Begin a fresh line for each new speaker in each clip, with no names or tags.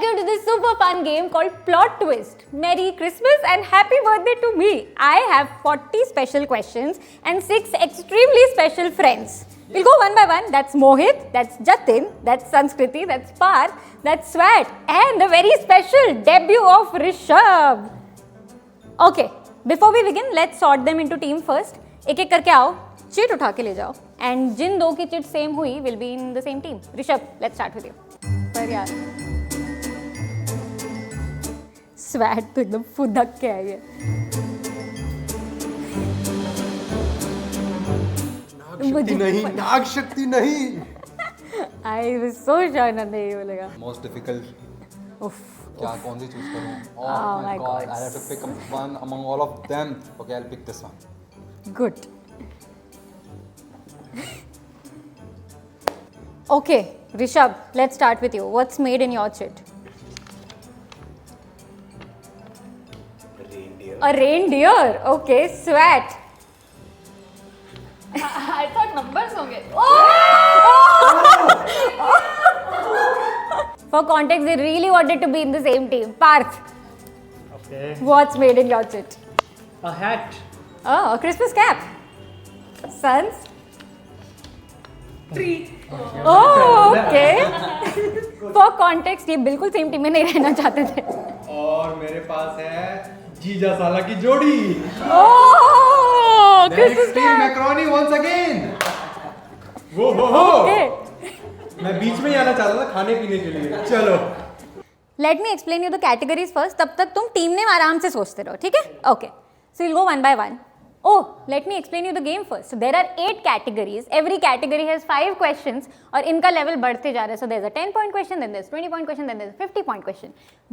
Welcome to this super fun game called Plot Twist. Merry Christmas and happy birthday to me. I have 40 special questions and 6 extremely special friends. We'll go one by one. That's Mohit, that's Jatin, that's Sanskriti, that's Parth, that's Swat, and the very special debut of Rishabh. Okay, before we begin, let's sort them into team first. एक-एक करके आओ, chit उठा के ले जाओ. And जिन दो की chit same हुई will be in the same team. Rishabh, let's start with you. पर यार स्वैट तो एकदम फुदक के आई है.
शक्ति नहीं, नाग शक्ति नहीं.
I was so sure ना नहीं बोलेगा.
Most difficult.
उफ.
क्या कौन सी चूज करूं?
Oh my God.
I have to pick one among all of them. Okay, I'll pick this one.
Good. Okay, Rishabh, let's start with you. What's made in your chit?
Reindeer.
A reindeer. Okay, Swat.
I thought numbers होंगे.
For context, they really wanted to be in the same team. Parth,
Okay.
what's made in your chit?
A hat.
Oh, a Christmas cap. Sons?
Tree.
Oh, okay. For context, ये बिल्कुल same team में नहीं रहना चाहते थे.
और मेरे पास है जीजा साला की जोड़ी.
Oh, Christmas
Team
cap.
Macaroni once again. वो हो.
Okay.
मैं बीच में ही आना चाहता था खाने पीने के लिए. चलो.
Let me explain you the categories first. तब तक तुम टीम नेम आराम से सोचते रहो, ठीक है? Okay. So we'll go one by one. Oh, let me explain you the game first. So there are 8 categories. Every category has 5 questions और इनका level बढ़ते जा रहा है. So there's a 10-point question, then there's 20-point question, then there's a 50-point question.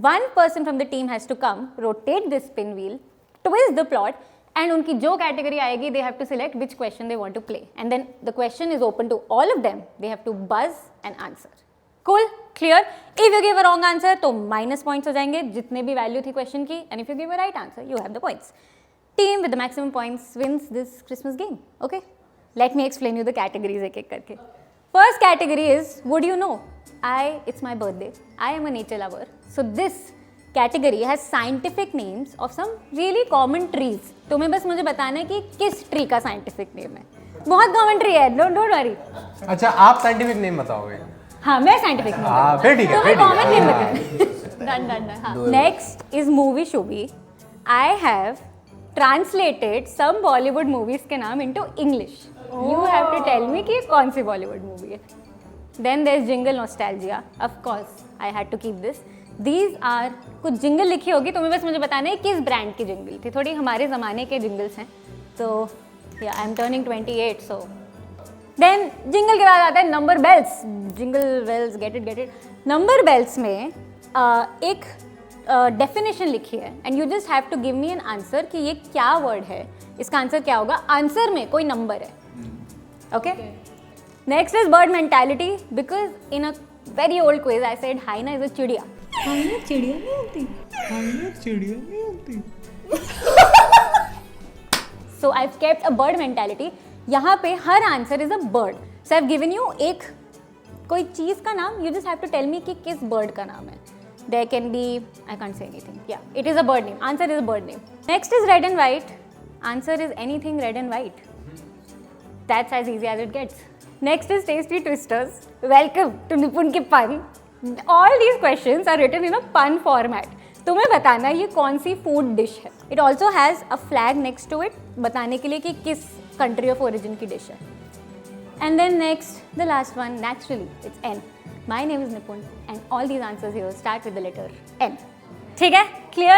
One person from the team has to come, rotate this spin wheel, twist the plot, and उनकी जो category आएगी, they have to select which question they want to play. And then the question is open to all of them. They have to buzz and answer. Cool? Clear? If you give a wrong answer, तो minus points हो जाएंगे, जितने भी value थी question की. And if you give a right answer, you have the points. Team with the maximum points wins this Christmas game. Okay? Let me explain you the categories एक-एक करके. First category is, would you know? It's my birthday. I am a nature lover. So this category has scientific names of some really common trees. तुम्हें बस मुझे बताना है कि किस tree का scientific name है. बहुत common tree है. Don't worry.
अच्छा आप साइंटिफिक नेम बताओगे.
हाँ मैं scientific name
हाँ फिर ठीक है.
तुम्हें common name बताना.
Done. हाँ.
Next is movie Shubhi. I have translated some Bollywood movies के नाम into English. You have to tell me कि ये कौन सी Bollywood movie है. Then there's jingle nostalgia. Of course, I had to keep this. These are कुछ jingle लिखी होगी, तुम्हें बस मुझे बताना है किस ब्रांड की jingle थी. थोड़ी हमारे ज़माने के jingles हैं. तो yeah, I'm turning 28, so. Then jingle के बाद आता है number bells. Jingle bells, get it. Number bells में एक डेफिनेशन लिखी है and you just have to give me an answer कि ये क्या वर्ड है, इसका आंसर क्या होगा. आंसर में कोई नंबर है. Okay. Next is bird mentality because in a very old quiz I said hyena is a चिड़िया. हाइना चिड़िया नहीं होती. So I have kept a bird mentality. यहाँ पे हर answer is a bird. So I have given you एक कोई चीज़ का नाम. You just have to tell me कि किस बर्ड का नाम है. There can be, I can't say anything. Yeah, it is a bird name. Answer is a bird name. Next is red and white. Answer is anything red and white. That's as easy as it gets. Next is tasty twisters. Welcome to Nipun ki pun. All these questions are written in a pun format. तुम्हें बताना ये कौन सी food dish है. It also has a flag next to it. बताने के लिए कि किस country of origin की dish है. And then next, the last one, naturally, it's N. My name is Nipun and all these answers here start with the letter N. ठीक है? Clear?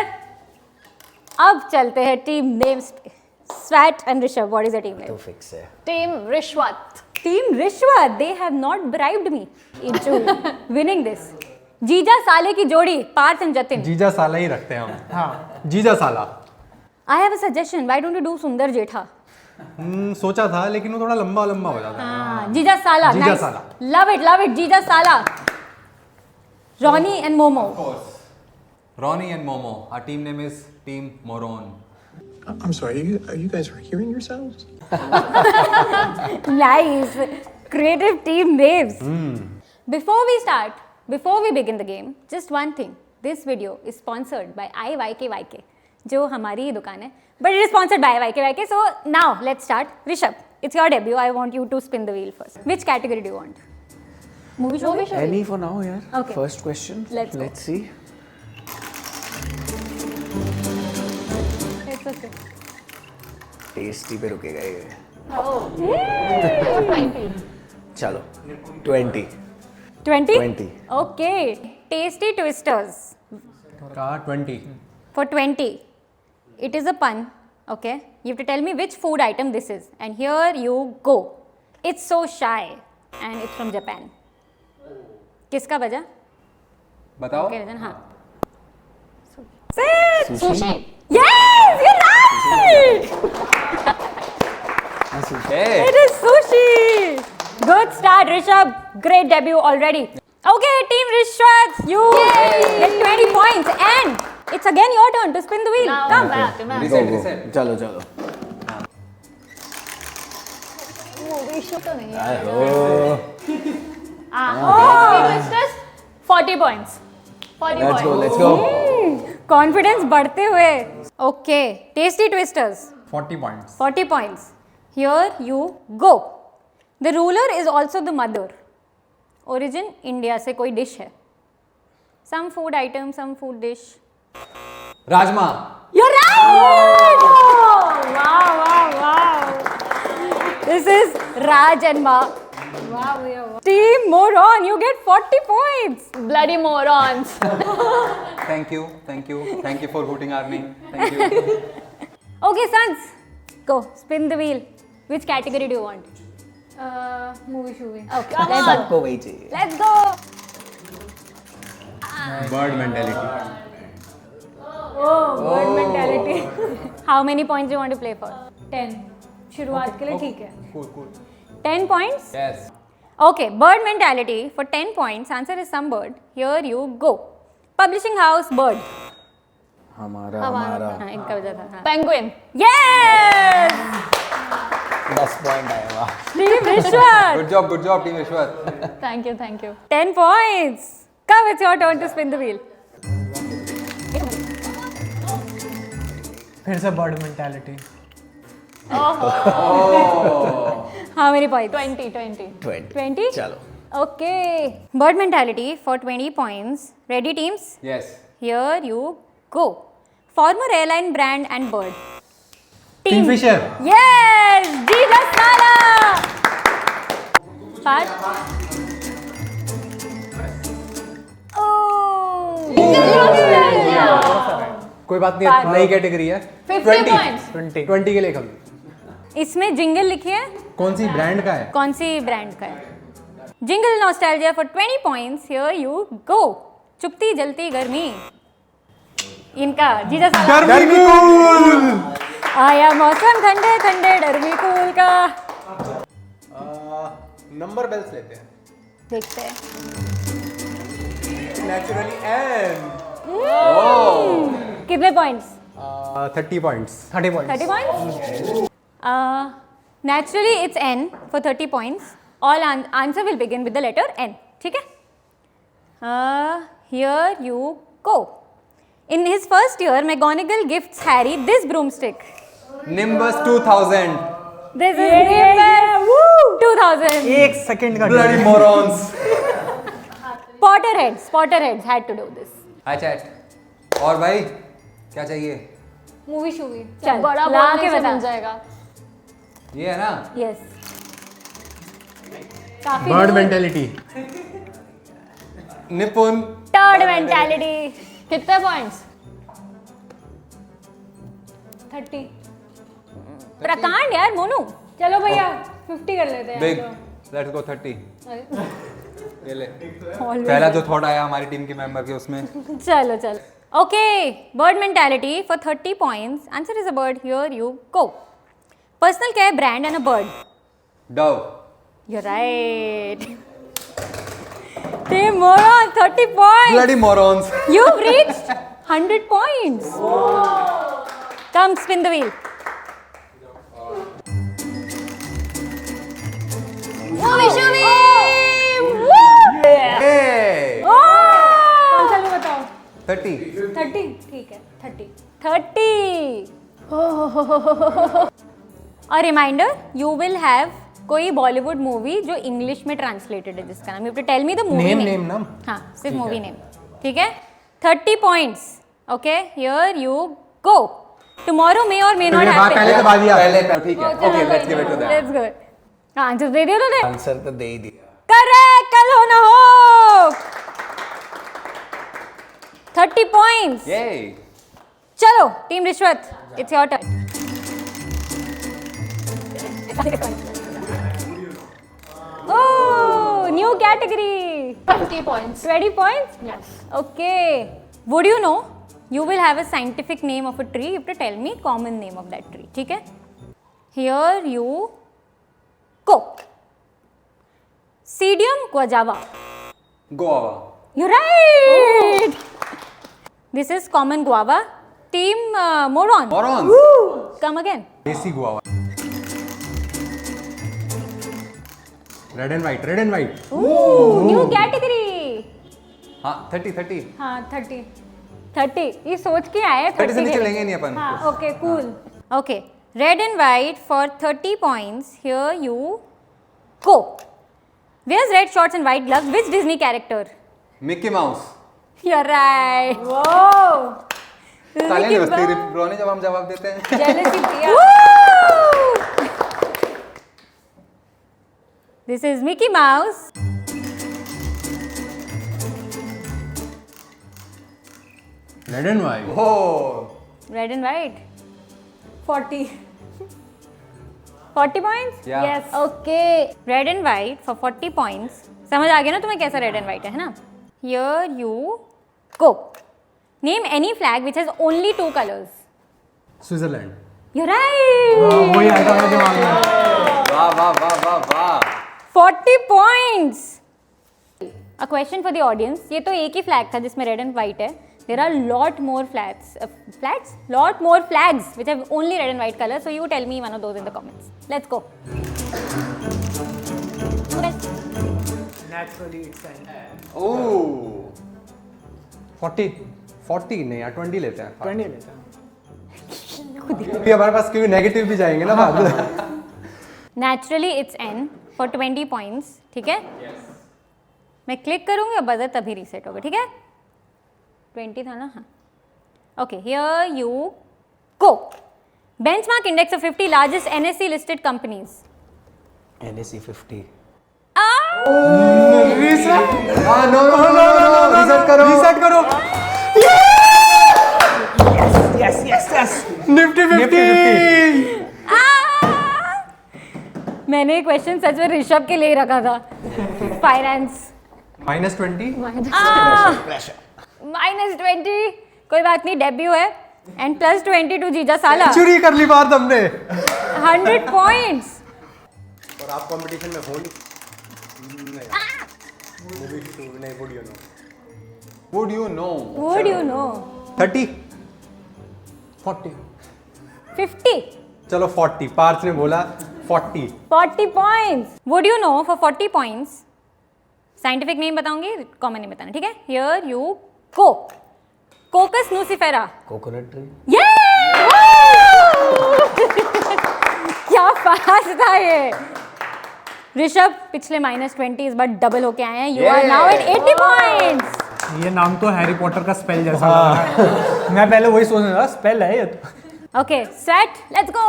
अब चलते हैं team names पे. Swat and Rishabh, what is the team name?
तो fix है.
Team Rishwat.
Team Rishwat, they have not bribed me into winning this. जीजा साले की जोड़ी, Parth and Jatin.
जीजा साला ही रखते हैं हम. हाँ. जीजा साला.
I have a suggestion. Why don't you do Sundar Jetha?
सोचा था लेकिन वो थोड़ा लंबा हो जाता है.
हाँ, जीजा साला.
जीजा
nice.
साला.
Love it. जीजा साला. Ronnie and Momo.
Of course. Ronnie and Momo. Our team name is Team Moron.
I'm sorry, are you guys hearing yourselves?
Nice. Creative team names. Before we start, before we begin the game, just one thing. This video is sponsored by IYKYK, जो हमारी ही दुकान है. But it is sponsored by IYKYK. So now let's start. Rishabh, it's your debut. I want you to spin the wheel first. Which category do you want? Movie show?
Any for now, yeah.
Okay.
First question.
Let's go.
Let's see.
It's okay.
Tasty पे रुकेगा ये.
Oh.
चलो. 20.
20?
20.
Okay. Tasty Twisters.
का 20.
For 20. It is a pun. Okay. You have to tell me which food item this is. And here you go. It's so shy. And it's from Japan. किसका बजा?
बताओ.
Okay, then हाँ. Sit!
Sushi.
Yes! You're right!
Hey.
It is sushi! Good start, Rishabh. Great debut already. Okay, Team Rishwat, you get 20 points. And it's again your turn to spin the wheel.
Now
Come.
back.
Reset, reset.
चलो चलो.
Movie show तो नहीं है.
Oh.
Twisters, 40 points. 40
Let's go.
points.
Let's go.
Confidence बढ़ते हुए. Okay, Tasty Twisters.
40 points.
40 points. Here you go. The ruler is also the mother. Origin India से कोई dish है. Some food item, some food dish.
Rajma.
You're right! Oh, wow. This is Raj and Ma. Wow. Team Moron, you get 40 points.
Bloody morons.
Thank you. Thank you for hooting our name. Thank you.
Okay, sons, go spin the wheel. Which category do you want? Movie. Okay,
Come
let's
on.
go.
सबको वही चाहिए.
Let's go.
Bird mentality.
Oh, bird mentality. How many points do you want to play for? 10. शुरुआत के लिए ठीक है.
Cool.
10 points?
Yes.
Okay, bird mentality for 10 points. Answer is some bird. Here you go. Publishing house bird.
हमारा.
हाँ, इनका वजह था. हाँ.
Penguin.
Yes!
10 point आया वाह.
Team Rishwat.
Good job, Team Rishwat.
Thank you.
10 points. Come, it's your turn to spin the wheel.
फिर से bird mentality.
How many points?
20.
20?
चलो.
Okay. Bird mentality for 20 points. Ready, teams?
Yes.
Here you go. Former airline brand and bird. Team.
Kingfisher.
Yes! Jesus Sala! Part. Oh!
कोई बात नहीं है. नई category है.
50 points.
20 के लिए कम.
इसमें जिंगल लिखी है.
कौन सी ब्रांड का है?
कौन सी ब्रांड का है? Jingle nostalgia for 20 points. Here you go. चुपती जलती गर्मी. इनका जीजा साला. आया मौसम ठंडे ठंडे डरमी कूल का.
नंबर बेल्स लेते हैं.
देखते हैं.
Naturally and
कितने points?
30 points. 30 points.
30 points? Naturally it's N for 30 points. All answer will begin with the letter N. ठीक है? Here you go. In his first year, McGonagall gifts Harry this broomstick.
Nimbus 2000.
This is Nimbus 2000.
एक second का.
Bloody morons.
Potterheads had to do this.
Hi chat. और भाई क्या चाहिए?
Movie शूवी.
चल,
बड़ा
ला
बोलने
के
से
बता.
मिल जाएगा.
ये है ना?
Yes. काफी
Bird
दूर.
mentality.
निपुण.
Third mentality.
कितने points?
30. प्रकांड यार मोनू. चलो भैया 50 कर लेते हैं.
Big. Let's go 30. ये ले. पहला जो थॉट आया हमारी टीम के मेंबर के उसमें.
चलो. Okay, bird mentality for 30 points. Answer is a bird. Here you go. Personal care brand and a bird.
Dove.
You're right. Team Moron, 30 points.
Bloody morons.
You've reached 100 points. Come, spin the wheel.
Movie shoovi.
Woo!
Hey.
Oh!
30.
30 ठीक है
30. A reminder, you will have कोई Bollywood movie जो English में translated है जिसका नाम, you have to tell me the movie name.
नाम
हाँ, सिर्फ मूवी नेम. ठीक है. 30 points. Okay, here you go. Tomorrow may और मे नॉट हैपन.
पहले तो बात पहले ठीक है. Okay, let's give it to that.
Let's go. Answer दे दिया तूने.
आंसर तो दे ही दिया.
करेक्ट. कल हो ना हो. 30 पॉइंट्स.
Yay.
चलो टीम रिश्वत, it's your turn. Oh, new category.
50 points
20 points.
yes
Okay. Would you know? You will have a scientific name of a tree. You have to tell me common name of that tree. ठीक है? Here you go. Pseudium guajava.
Guava.
You're right. This is common guava. Team Moron.
Morons.
Come again.
देसी guava. Red and white.
Ooh, new category.
हाँ 30.
हाँ 30. ये सोच के आए
30 से नीचे
के
लेंगे नहीं अपन.
हाँ okay cool. Okay, red and white for 30 points. Here you go. Where's red shorts and white gloves? Which Disney character?
Mickey Mouse.
You are right. Wow.
तालियां नहीं बजती रोने जब हम जवाब देते हैं.
jealousy priya
This is Mickey Mouse.
Red and white.
Oh.
Red and white.
40
40 points?
Yeah.
Yes. Okay. Red and white for 40 points. समझ आ गया ना तुम्हें कैसा red and white है ना? Here you go. Name any flag which has only 2 colors.
Switzerland.
You're right.
वही आया मेरे दिमाग में.
वाह.
40 points. A question for the audience. ये तो एक ही flag था जिसमें red and white है. There are lot more lot more flags which have only red and white color. So you tell me one of those in the comments. Let's go.
Oh.
40 नहीं यार 20 लेते हैं. 20 लेते हैं. भी हमारे पास क्योंकि नेगेटिव भी जाएंगे ना बाद में.
Naturally it's N for 20 points. ठीक है? मैं क्लिक करूंगी और बजर तभी रीसेट होगा. ठीक है? 20 था ना? हाँ. Okay, here you go. Benchmark index of 50 largest NSE listed companies.
NSE 50.
No. Reset करो.
Yes.
निफ्टी 50.
मैंने क्वेश्चन सच में ऋषभ के लिए रखा था. फाइनेंस.
-20.
-20. कोई बात नहीं, डेब्यू है. एंड +20 टू जीजा साला.
चोरी कर ली बात हमने.
100 पॉइंट्स.
और आप कंपटीशन में हो नहीं. नहीं
Would you know?
Would you know?
30. 40.
50.
चलो 40. पार्थ ने बोला 40.
40 points. Would you know for 40 points? Scientific name बताऊंगी, कॉमन नेम बताना. ठीक है? Here you go. Cocos nucifera.
Coconut tree.
Yeah! क्या फास्ट था ये. ऋषभ पिछले -20 इस बार डबल होके आए हैं. You are now at 80 points.
ये नाम तो हैरी पॉटर का स्पेल जैसा लग रहा है. मैं पहले वही सोच रहा था स्पेल है ये तो.
Okay, sweat, let's go.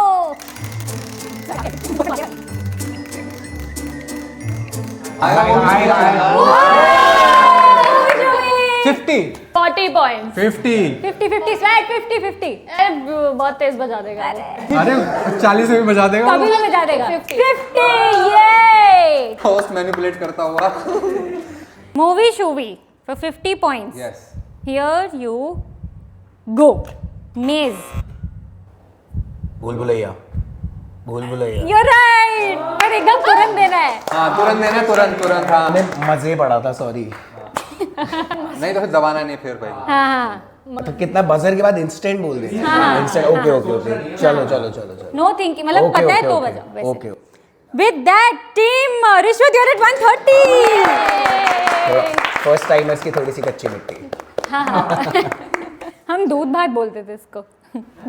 $50.
40 points
50.
50 sweat. 50.
अरे बहुत तेज बजा देगा
अरे 40 में भी बजा देगा.
कभी भी बजा देगा.
50.
50. ये
Host manipulate करता हुआ.
मूवी शूवी for 50 points.
Yes.
Here you go. Maze.
भूल भुलैया.
You're right. पर एकदम तुरंत देना है.
हाँ तुरंत देना. तुरंत. हाँ.
मैंने मजे पड़ा था सॉरी.
नहीं तो फिर दबाना नहीं फिर भाई.
हाँ.
तो कितना बजर के बाद इंस्टेंट बोल दे. इंस्टेंट. ओके. चलो.
No thinking. मतलब पता है तो बजाओ वैसे.
Okay.
With that team, Rishwat, you're at 130.
First timers की थोड़ी सी कच्ची मिट्टी.
हम दूध भात बोलते थे इसको।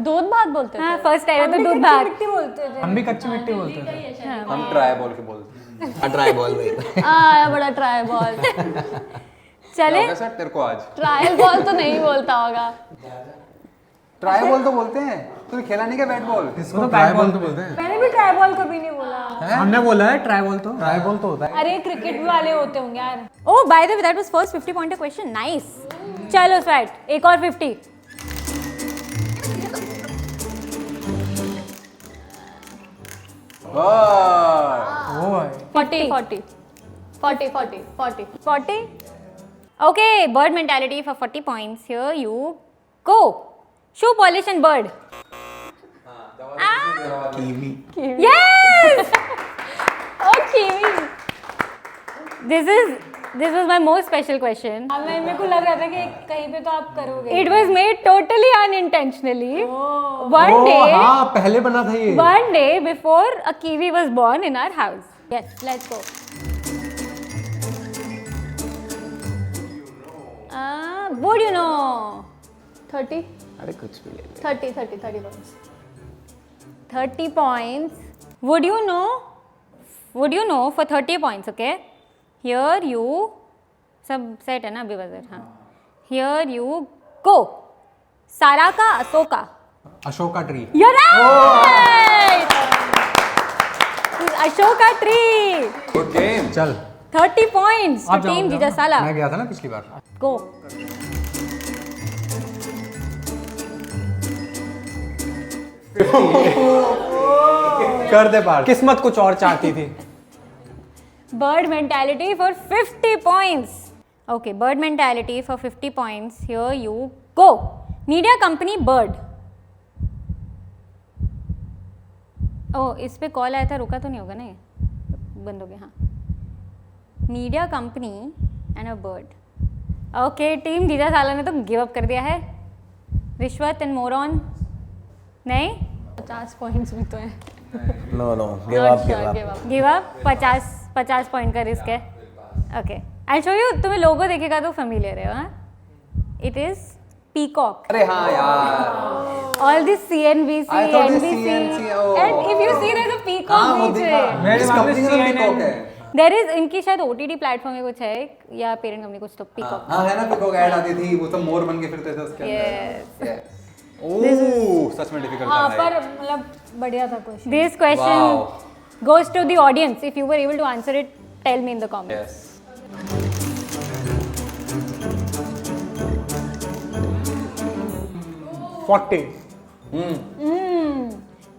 दूध भात बोलते थे।
हाँ फर्स्ट टाइम तो दूध भात।
बोलते थे।
हम भी कच्ची मिट्टी बोलते थे।
हम ट्राई बॉल के बोलते हैं।
ट्राई बॉल भाई
आया बड़ा ट्राई बॉल।
चले
क्या सर तेरे को आज
ट्रायल बॉल तो नहीं बोलता होगा।
ट्राई बॉल तो बोलते हैं। तूने खेला नहीं क्या बैट बॉल?
इसको ट्राई बॉल तो बोलते हैं।
मैंने भी ट्राई बॉल कभी नहीं बोला।
हमने बोला है ट्राई बॉल तो होता है।
अरे क्रिकेट वाले होते होंगे यार।
Oh, by the way, that was first 50 pointer question. Nice. चलो स्वैट, एक और 50.
वाह
40. Okay, bird mentality for 40 points. Here you go. Shoe polish and bird.
Kiwi
Yes!
Okay.
This was my most special question.
मेरे को लग रहा था कि कहीं पे तो आप करोगे।
It was made totally unintentionally. One day,
हाँ पहले बना था ये।
one day before a kiwi was born in our house. Yes, let's go. What do you know?
30
अरे कुछ भी ले ले
30 points.
30 points. Would you know for 30 points, okay? Here you, सब set है ना अभी बजर, हाँ. Here you go. Saraca ashoka.
Ashoka tree.
You're right! Ashoka tree.
Good game.
चल
30 points to
आप जाओ,
team
जाओ।
जीजा साला.
मैं गया था ना पिछली बार।
Go.
कर दे पार। किस्मत कुछ और चाहती थी।
Bird mentality for 50 points. Okay, bird mentality for 50 points. Here you go. Media company bird. Oh, इस पे कॉल आया था, रुका तो नहीं होगा ना ये? बंद हो गया, हाँ. Media company and a bird. Okay, team जीजा साला ने तो गिव अप कर दिया है. रिश्वत and moron. नहीं?
50 points भी तो हैं।
Know give up
give up 50 point का रिस्क है. Okay I show you. तुम्हें लोगो देखेगा तो फेमिलियर है. हाँ इट इज पीकॉक.
अरे हाँ यार।
All this CNBC,
I thought this
NBC,
CNC, oh.
and if you see there's a
हाँ
peacock
वो
नीचे.
देखा। इस कंपनी का पीकॉक है।
There is इनकी शायद OTT प्लेटफॉर्म में कुछ है या पेरेंट कंपनी कुछ तो पीकॉक.
हाँ है ना पीकॉक ऐड आती थी वो सब मोर बन के फिरते थे उसके अंदर।
Yes.
ओह सच में डिफिकल्ट
हाँ
था
पर
ये।
मतलब बढ़िया था question.
This question
Wow.
goes to the audience. If you were able to answer it, tell me in the comments.
Yes.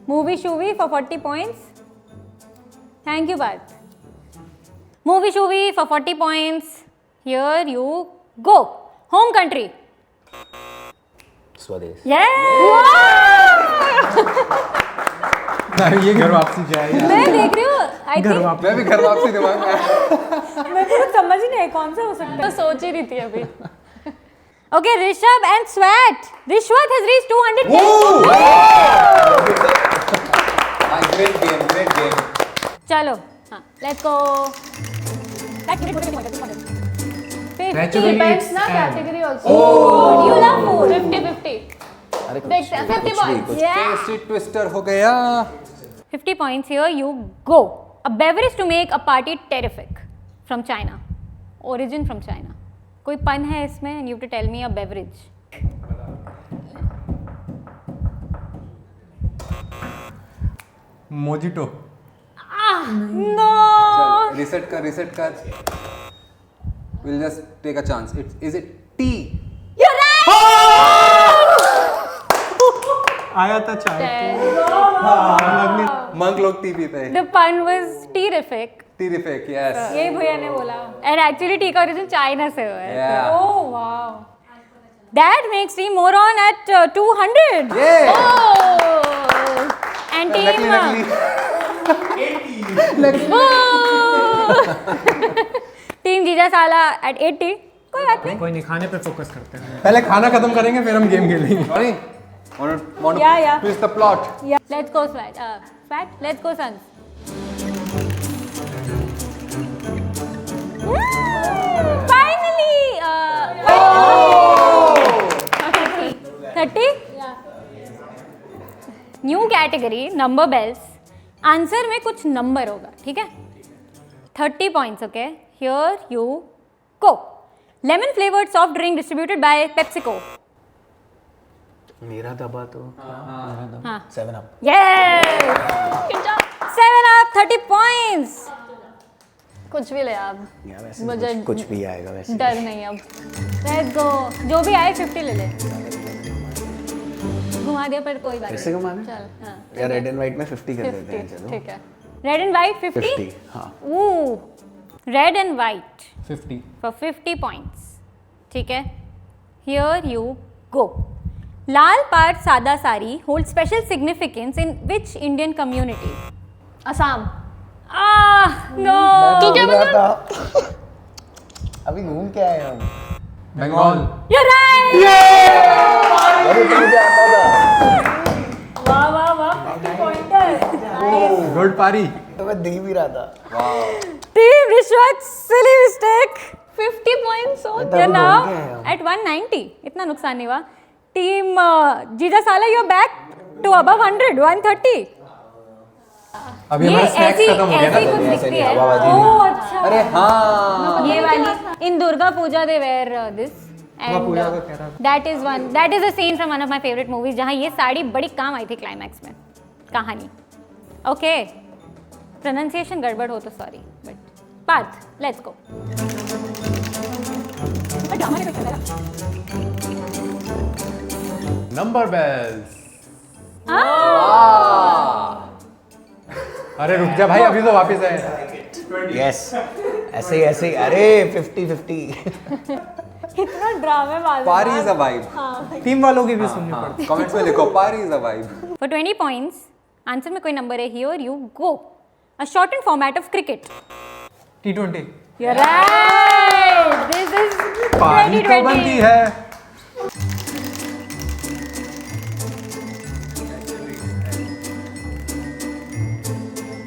Movie Shuvi for 40 points. Thank you, Parth. Movie Shuvi for 40 points. Here you go. Home country.
स्वदेश
Yeah!
ये घर वापसी जाएगा।
मैं देख रही हूँ. I
घर
think
वापसी।
मैं भी घर वापसी दिमाग में आया।
मेरे को कुछ समझ ही नहीं है कौन सा हो सकता है।
तो सोच ही रही थी अभी. Okay, Rishabh and Swat. Rishwat has reached 210.
Great game great game.
चलो, हाँ, let's go.
Depends ना category also।
You love food.
50-50
अरे कुछ
देखते हैं 50 points।
Yeah.
टेस्टी ट्विस्टर हो गया।
50 points here you go. A beverage to make a party terrific from China. Origin from China. कोई pun है इसमें and you have to tell me a beverage.
Mojito.
No.
Reset कर will just take a chance is it tea
You're right.
आया था चाय।
Monk लोग T पीते हैं
The pun was terrific.
Terrific yes
यही भैया ने बोला।
And actually tea का origin China से हुआ है.
या
oh wow.
That makes team moron at 200.
ये
And
नकली
team जीजा साला at 80. कोई बात नहीं.
कोई नहीं, खाने पे फोकस करते हैं। पहले खाना खत्म करेंगे फिर हम गेम खेलेंगे।
Sorry want to
Yeah.
twist the plot
Let's go Swat. Swat, let's go Suns. Finally! Category number bells. Answer में कुछ नंबर होगा, ठीक है? 30 points, okay? Here you go. Lemon flavored soft drink distributed by PepsiCo.
मेरा दबा तो
हाँ.
7 Up.
Yes! 7 up, 30 points.
कुछ भी ले आप.
या वैसे
मुझे
कुछ भी आएगा वैसे.
डर नहीं अब.
Let's go. जो भी आए 50 ले ले. घुमा दिया पर कोई बात
कैसे
नहीं.
घुमाने?
चल, हाँ.
या रेड एंड व्हाइट में 50 कर देते हैं
50,
चलो.
ठीक है. Red and white 50.
50 हाँ.
Ooh, red and white
50.
for 50 points. ठीक है. Here you go. लाल पाट सादा sari holds special significance in which Indian community?
Assam.
No.
तू क्या बोल रहा था? अभी घूम के आए हम.
बंगाल.
You're right.
अरे तुझे क्या आता था?
वाह वाह वाह. 50 pointer.
गुड पारी.
तो मैं दे भी रहा था.
Team Rishwat, silly mistake.
50 points on.
तब
You're
घूम
now
के आए हम.
at 190. इतना नुकसान नहीं हुआ. Team Jeeta Sala, you're back to above 100, 130.
अभी
ये
हमारा स्नैक्स
ऐसी
खत्म हो गया
ऐसी
ना.
कुछ
ऐसे
दिखती
नहीं,
है.
हवाबाजी
ओह अच्छा.
अरे हाँ.
ये वाली in Durga Puja they wear this and
Puja का कह रहा था.
That is a scene from one of my favourite movies जहाँ ये साड़ी बड़ी काम आई थी क्लाइमैक्स में. कहानी ओके. प्रोनाउंसिएशन गड़बड़ हो तो sorry but Parth let's go.
Number bells. अरे रुक जा भाई, अभी तो वापस आए.
यस. ऐसे ही अरे 50-50.
कितना ड्रामेबाज.
पारी इज अ वाइब.
टीम वालों की भी सुननी पड़ती.
कमेंट्स में लिखो पारी is a vibe.
For 20 points answer में कोई नंबर है. Here you go. A short and format of cricket.
T20.
You're right. This is
पारी तो बनती
2020.
है.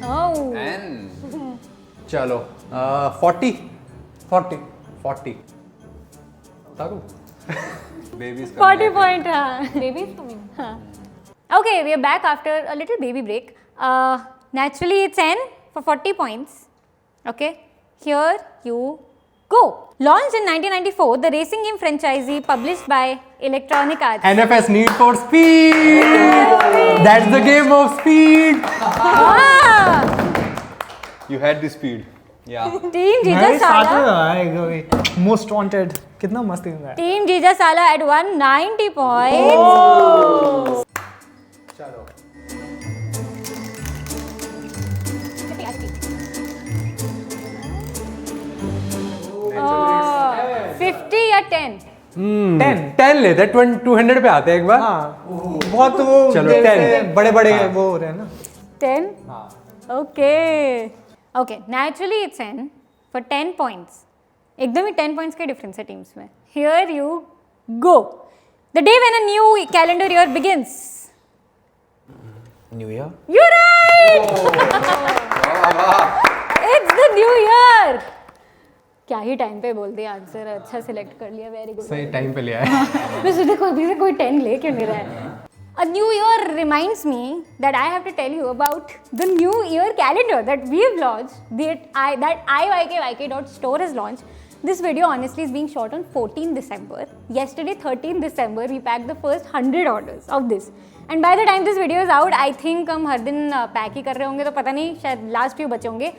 Oh.
चलो 40.
40.
40. तारू. Babies
40 point.
Baby is coming.
Okay, we are back after a little baby break. Naturally, it's N for 40 points. Okay, here you go. Launched in 1994, the racing game franchisee published by Electronic Arts.
NFS Need for Speed. That's the game of speed.
Ah,
You had the speed. Yeah.
Team Jeeta Sala.
आएगा most wanted. कितना मस्त game है.
Team Jeeta Sala at 190 points.
चलो.
Oh, 50 या 10?
10
लेते हैं. 200 पे आते हैं एक बार.
हाँ. बहुत वो
चलो,
जैसे
10.
बड़े-बड़े वो हो रहे हैं ना.
10? Okay. Okay, naturally it's N for 10 points. एकदम ही 10 points के difference है teams में. Here you go. The day when a new calendar year begins.
New year.
You're right! It's the new year! क्या ही टाइम पे बोल दिया आंसर. अच्छा select कर लिया. Very good.
सही टाइम पे लिया है.
मैं सोचा कोई 10 ले क्यों नहीं रहा है. A new year reminds me that I have to tell you about the new year calendar that we have launched, that IYK.store has launched. This video honestly is being shot on 14 December. Yesterday, 13 December, we packed the first 100 orders of this. And by the time this video is out, I think हम हर दिन pack ही कर रहे होंगे, तो पता नहीं शायद last few बचे होंगे.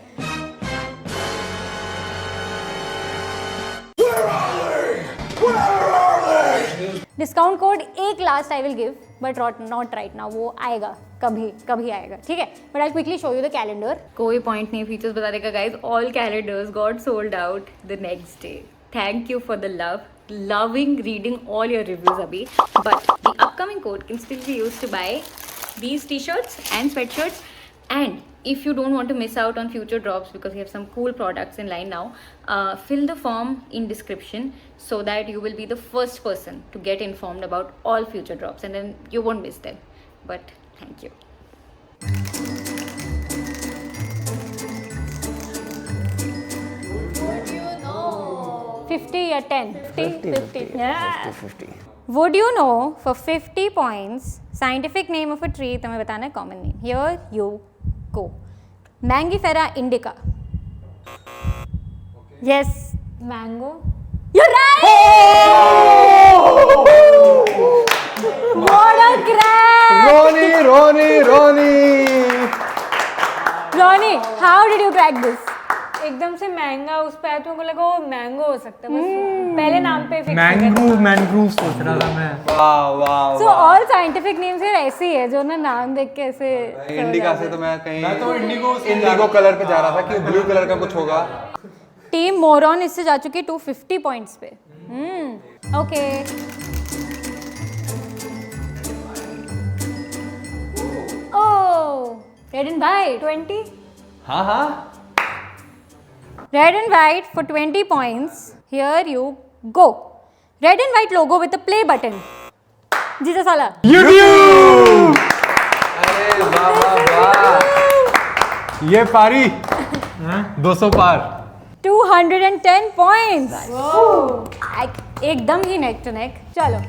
डिस्काउंट कोड एक last I will give but not right now. वो आएगा कभी आएगा. ठीक है. But I quickly show you the calendar. कोई पॉइंट नहीं फीचर्स बताने का guys. All calendars got sold out the next day. Thank you for the loving reading all your reviews abhi, but the upcoming code can still be used to buy these t-shirts and sweatshirts. And if you don't want to miss out on future drops because we have some cool products in line now, fill the form in description so that you will be the first person to get informed about all future drops, and then you won't miss them. But thank you. 50 या 10? 50. Yeah.
50.
Would you know for 50 points scientific name of a tree? तुम्हें बताना है common name. Here you go. Mangifera indica. Yes.
Mango.
You're right. What a crack!
Ronnie
Ronnie, how did you crack this?
एकदम से महंगा उस पे आया तो मेरे को लगा वो मैंगो हो सकता है बस पहले नाम पे फिक्स
मैंग्रोव सोच रहा था मैं।
वाह वाह
So all scientific names here ऐसे ही है जो ना नाम देख के ऐसे.
इंडिका से तो मैं कहीं
इंडिगो कलर पे जा रहा था कि ब्लू कलर का कुछ होगा।
टीम मोरॉन इससे जा चुकी 250 पॉइंट्स पे. Okay. Oh, red and white 20.
हाँ हाँ
Red and white for 20 points. Here you go. Red and white logo with a play button. जीजा साला.
अरे वाह वाह वाह
ये पारी 200 पार।
210 points. एकदम ही नेक टू नेक. चलो.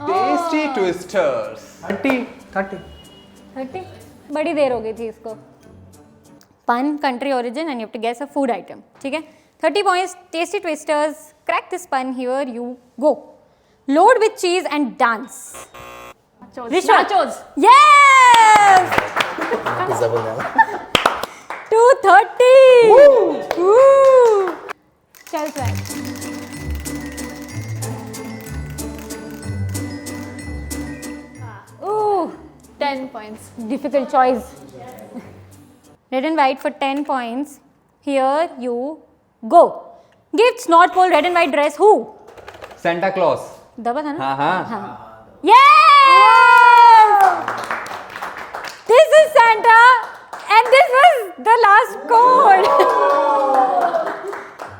Tasty twisters
30
30. बड़ी देर हो गई थी इसको. Pun, country origin, and you have to guess a food item. ठीक है. 30 points. Tasty twisters. Crack this pun. Here you go. Load with cheese and dance.
Nachos.
Yes.
Pizza बोल रहा
230. Woo. चल swag. Ooh,
10 points.
difficult choice. Red and white for 10 points. Here you go. Gifts North Pole red and white dress. Who?
Santa Claus
दबा था ना?
हाँ हाँ
Yes! This is Santa, and this was the last code.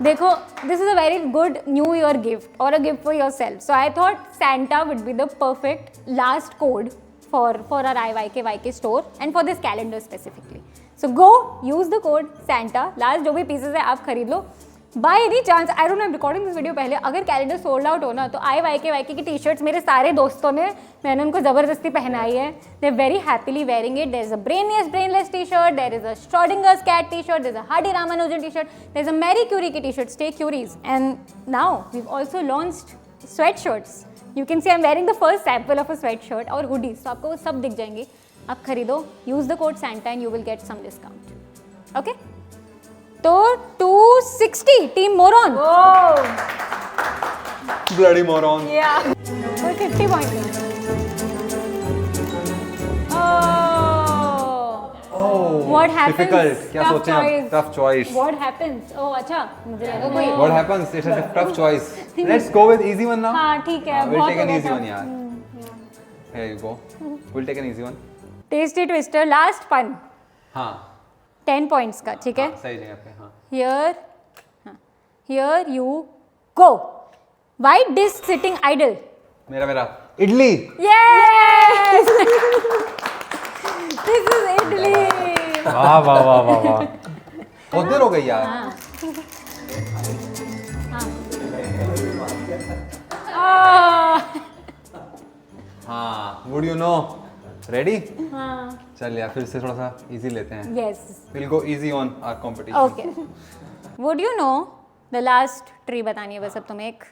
देखो, this is a very good New Year gift or a gift for yourself. So I thought Santa would be the perfect last code for our IYK store and for this calendar specifically. So go use the code Santa. Last जो भी pieces है आप खरीद लो. By any chance, I don't know, I'm recording this video पहले, अगर calendar sold out हो ना तो IYK की टी शर्ट्स मेरे सारे दोस्तों ने, मैंने उनको ज़बरदस्ती पहनाई है. They're very happily wearing it. There's a brainless t-shirt, there is a Schrodinger's cat t-shirt, there's a Hardy Ramanujan t-shirt, there's a Marie Curie की t-shirt, stay curious. And now we've also launched sweatshirts. You can see I'm wearing the first sample of a sweatshirt और hoodies. तो आपको वो सब दिख जाएंगे. आप खरीदो, use the code Santa and you will get some discount. Okay? तो 260 team moron.
Bloody moron
Yeah.
50 points. What happens?
Difficult क्या
Tough
सोचें आप
choice.
Tough choice
What happens? Oh अच्छा, मुझे लगा कोई.
What happens? It's a tough choice. Let's go with easy one now.
हाँ ठीक है.
We'll
बहुत
take
हो
an
गया
easy
था.
one यार. Here you go. We'll take an easy one.
Tasty twister last pun.
हाँ
10 points का, ठीक है?
सही जगह पे हाँ.
Here you go. White dish sitting idle.
मेरा
idli.
Yes. This is Italy.
वाह वाह वाह वाह वाह।
बहुत देर हो गई यार. हाँ. Would you know? Ready?
हाँ.
चल यार फिर से थोड़ा सा easy लेते हैं.
Yes.
We'll go easy on our competition.
Okay. Would you know the last tree बतानी है बस अब तुम्हें एक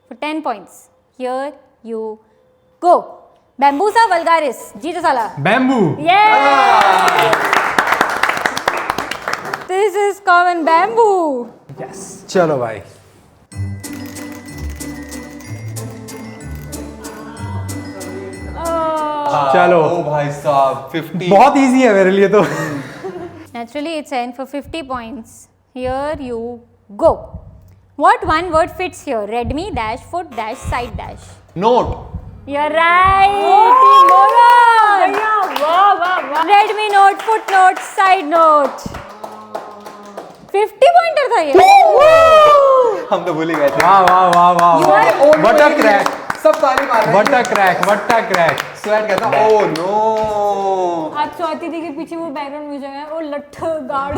for 10 points. Here you go. Bambusa vulgaris. जीतो साला.
Bamboo.
Yeah. This is common bamboo.
चलो भाई। चलो।
ओ भाई साहब 50.
बहुत इजी है मेरे लिए तो।
Naturally, it's n for 50 points. Here you go. What one word fits here? Redmi dash foot dash side dash.
Note.
You're right. Moron. Redmi note, footnote, side note. 50 pointer था ये.
हम तो भूल ही गए थे.
वाह वाह वाह वाह।
You are
What a crack.
सब ताली मार रहे हैं.
What a crack. What a crack.
Sweat कहता oh no.
आज स्वाति दी के पीछे वो बैकग्राउंड म्यूजिक है वो लट्ठ गाड़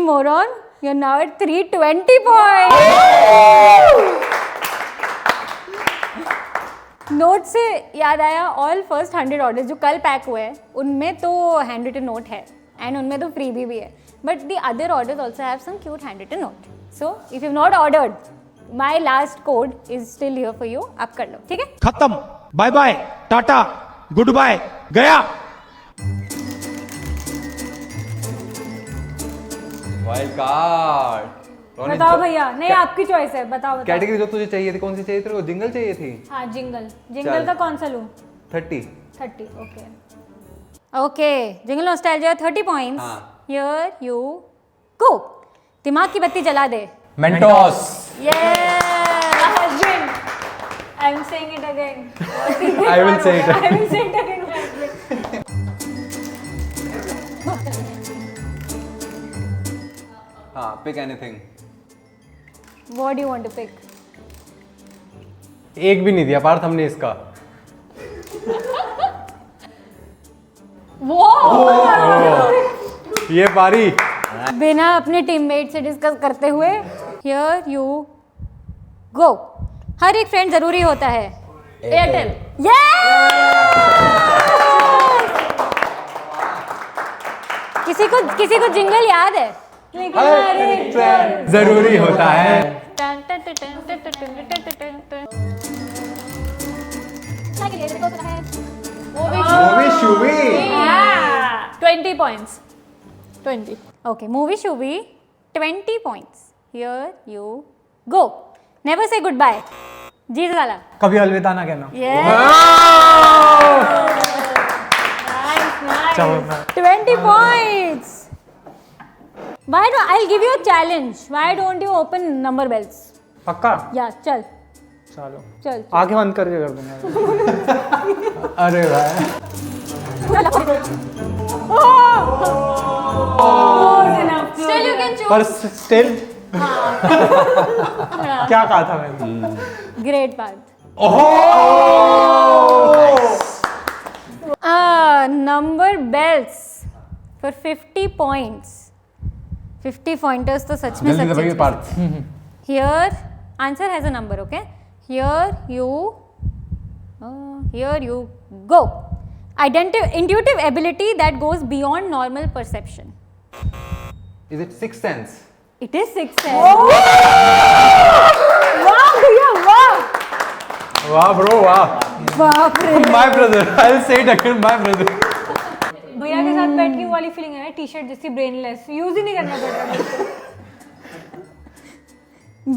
Team Moron, you're now at 320 points. Note से याद आया, ऑल फर्स्ट 100 ऑर्डर्स जो कल पैक हुए हैं उनमें तो हैंड रिटन नोट है एंड उनमें तो फ्रीबी भी है, but the other orders also have some cute hand written note. So if you not ordered, my last code is still here for you. आप कर लो, ठीक है?
खत्म, बाय बाय, टाटा, गुड बाय, गया.
Wild card.
बताओ भैया. नहीं, आपकी चॉइस है. बताओ.
कैटेगरी जो तुझे चाहिए थी, कौन सी चाहिए तेरे को? जिंगल चाहिए थी?
हाँ, जिंगल.
चल.
जिंगल का कौन सा लूँ?
30.
Okay.
Okay, jingle nostalgia 30 points.
हाँ.
Here you go. दिमाग की बत्ती जला दे.
Mentos.
Husband. I'm saying it again.
I will say it.
I will say it again. Husband.
हाँ, pick anything.
What do you want to pick?
एक भी नहीं दिया पार्थ हमने इसका. ये पारी.
बिना अपने टीममेट से डिस्कस करते हुए, हियर यू गो. हर एक फ्रेंड जरूरी होता है. एयरटेल. किसी को जिंगल याद है?
जरूरी होता है. Movie शूवी.
20 points. 20. Okay, movie Shubi, 20 points. Here you go. Never say goodbye. जीत वाला.
कभी अलविदा ना कहना.
Yeah.
चलो.
20 points. Why do I'll give you a challenge. Why don't you open number bells?
पक्का.
Yeah, चल.
चलो. आंखें बंद करके कर दूंगा.
अरे भाई.
Still you can choose.
पर स्टिल क्या कहा था मैंने?
Great part. Number bells for 50 points. 50 pointers तो सच में
जल्दी से भाई Partha.
Here, answer has a number, okay? Here you go. Intuitive ability that goes beyond normal perception.
Is it Sixth Sense?
It is Sixth Sense. वाह भैया वाह.
वाह bro वाह.
बाप रे.
My brother. I'll say it again, my brother.
भैया के साथ बैठ के वाली फीलिंग है. टी-शर्ट जैसी ब्रेनलेस. यूज ही नहीं करना पड़ रहा.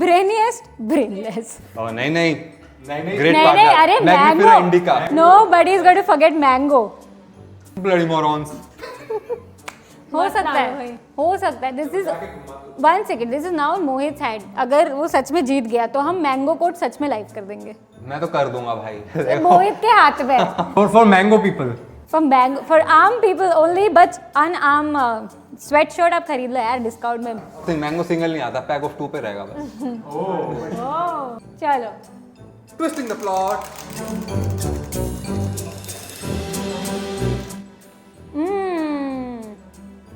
ब्रेनलेस.
Oh, नहीं. Great
नहीं
partner.
अरे
Magnifera
mango.
Indica.
Nobody is going to forget mango.
Bloody morons.
हो सकता है. This is 1 second. This is now Mohit's hand. अगर वो सच में जीत गया तो हम मैंगो कोट सच में लाइव कर देंगे.
मैं तो कर दूंगा भाई.
मोहित के हाथ में.
For mango people.
For arm people only, but unarm sweatshirt आप खरीद लो यार डिस्काउंट में.
तो मैंगो सिंगल नहीं आता, पैक ऑफ 2 पे रहेगा बस.
चलो.
Twisting the plot.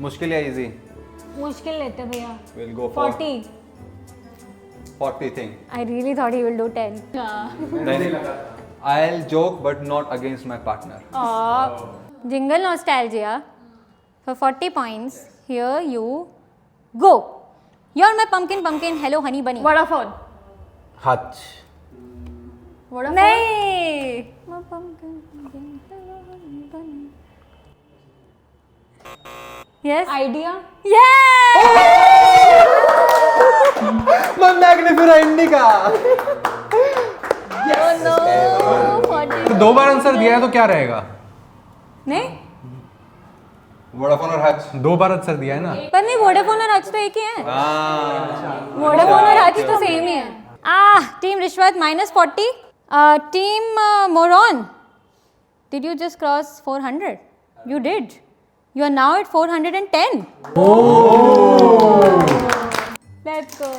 मुश्किल या इजी?
मुश्किल लेते भैया.
We'll go for 40 thing.
I really thought he will do 10.
I'll joke but not against my partner.
Jingle nostalgia for 40 points. Here you go. You're my pumpkin. Hello honey bunny.
Vodafone.
Hutch.
नहीं. My pumpkin. Hello honey bunny. Yes.
Idea.
Yeah.
My Magnifera Indica.
Oh no. 40.
तो 2 बार answer दिया है तो क्या रहेगा?
नहीं.
Vodafone और Hutch.
2 बार answer दिया है ना.
पर नहीं, वोडाफोन और हच तो एक ही है.
हाँ.
वोडाफोन और हच तो सेम ही है. टीम रिश्वत -40. Team moron, did you just cross 400? You did. You are now at 410. Let's go.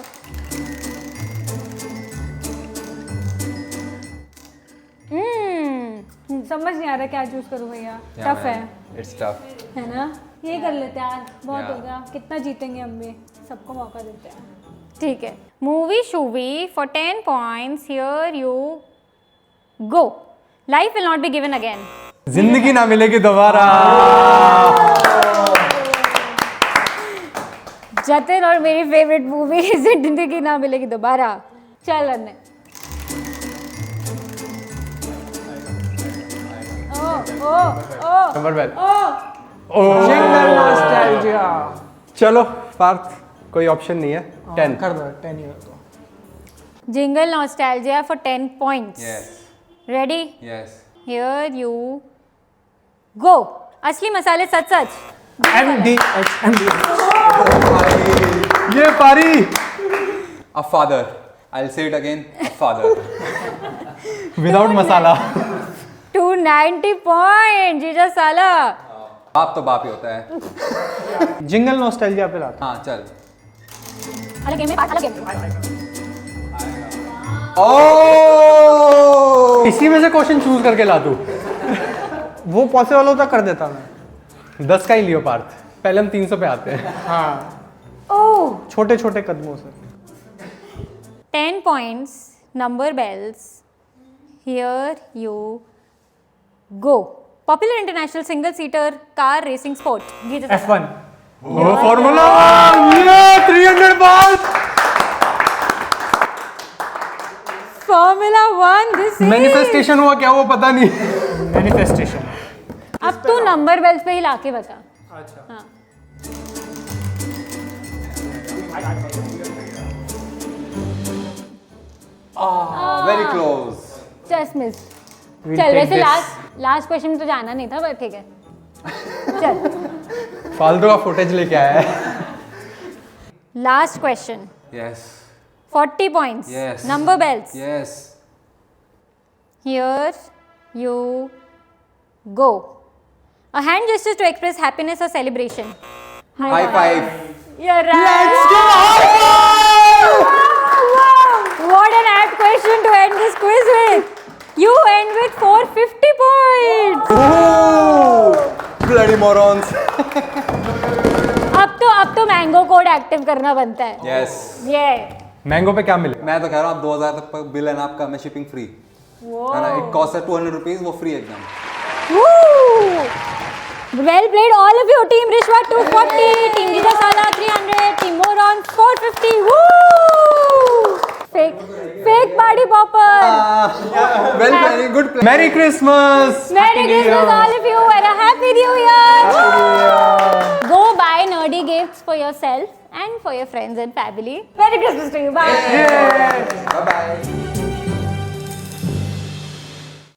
समझ नहीं आ रहा क्या चूज करूं भैया. टफ है.
It's tough.
है ना?
ये कर लेते हैं यार, बहुत
Yeah.
हो गया, कितना जीतेंगे हम भी, सबको मौका देते हैं.
ठीक है. Movie Shuvi for 10 points. Here you go. Life will not be given again.
जिंदगी ना मिलेगी दोबारा.
जतिन और मेरी फेवरेट मूवी जिंदगी ना मिलेगी दोबारा.
चल अन्य.
नंबर 12.
Jingle nostalgia.
चलो पार्थ, कोई ऑप्शन नहीं है. 10.
कर दो 10 ही कर दो.
Jingle Nostalgia for 10 points.
Yes.
Ready?
Yes.
Here you go. असली मसाले सच सच.
MDH.
ये पारी.
A father. I'll say it again. A father.
Without masala.
290 points. जीजा साला.
बाप तो बाप ही होता है.
जिंगल नॉस्टैल्जिया पे लाता.
हाँ चल.
अलग गेम में पार्ट अलग गेम.
इसी में से क्वेश्चन चूज करके ला तू.
वो पॉसिबल होता कर देता मैं.
10 का ही लियो पार्थ. पहले हम 300 पे आते हैं.
हाँ,
Oh.
छोटे छोटे कदमों से.
10 points. Number bells. Here you go. Popular international single-seater car racing sport. जीजा साला.
F1.
Oh formula 300 Parth.
Formula 1. This is.
Manifestation हुआ क्या वो पता नहीं.
मैनिफेस्टेशन.
अब तू नंबर बेल्स पे ही लाके बता.
अच्छा.
हाँ.
Very close.
Just miss.
We'll
चल
take
वैसे
this.
लास्ट क्वेश्चन तो जाना नहीं था पर ठीक है. चल.
फालतू का फुटेज लेके आया है.
Last question.
Yes.
40 points.
Yes.
Number bells.
Yes.
Here you go. A hand gesture to express happiness or celebration.
High five.
You're right. Let's go! What an apt question to end this quiz with. You end with 450 points.
Bloody morons.
अब तो mango code active करना बनता है.
Yes.
ये
mango पे क्या मिले.
मैं तो कह रहा हूँ आप 2000 तक का बिल है ना आपका, मैं शिपिंग फ्री है ना. इट कॉस्ट है 200 रुपीज, वो फ्री एकदम.
Woo! Well played, all of you. Team Rishwa 240, Team Jija Sala 300, Team Moron 450. Woo! Fake party popper.
Well, very good play.
Merry Christmas.
Merry Christmas, all of you, and a Happy New Year. Go buy nerdy gifts for yourself and for your friends and family. Merry Christmas to you. Bye.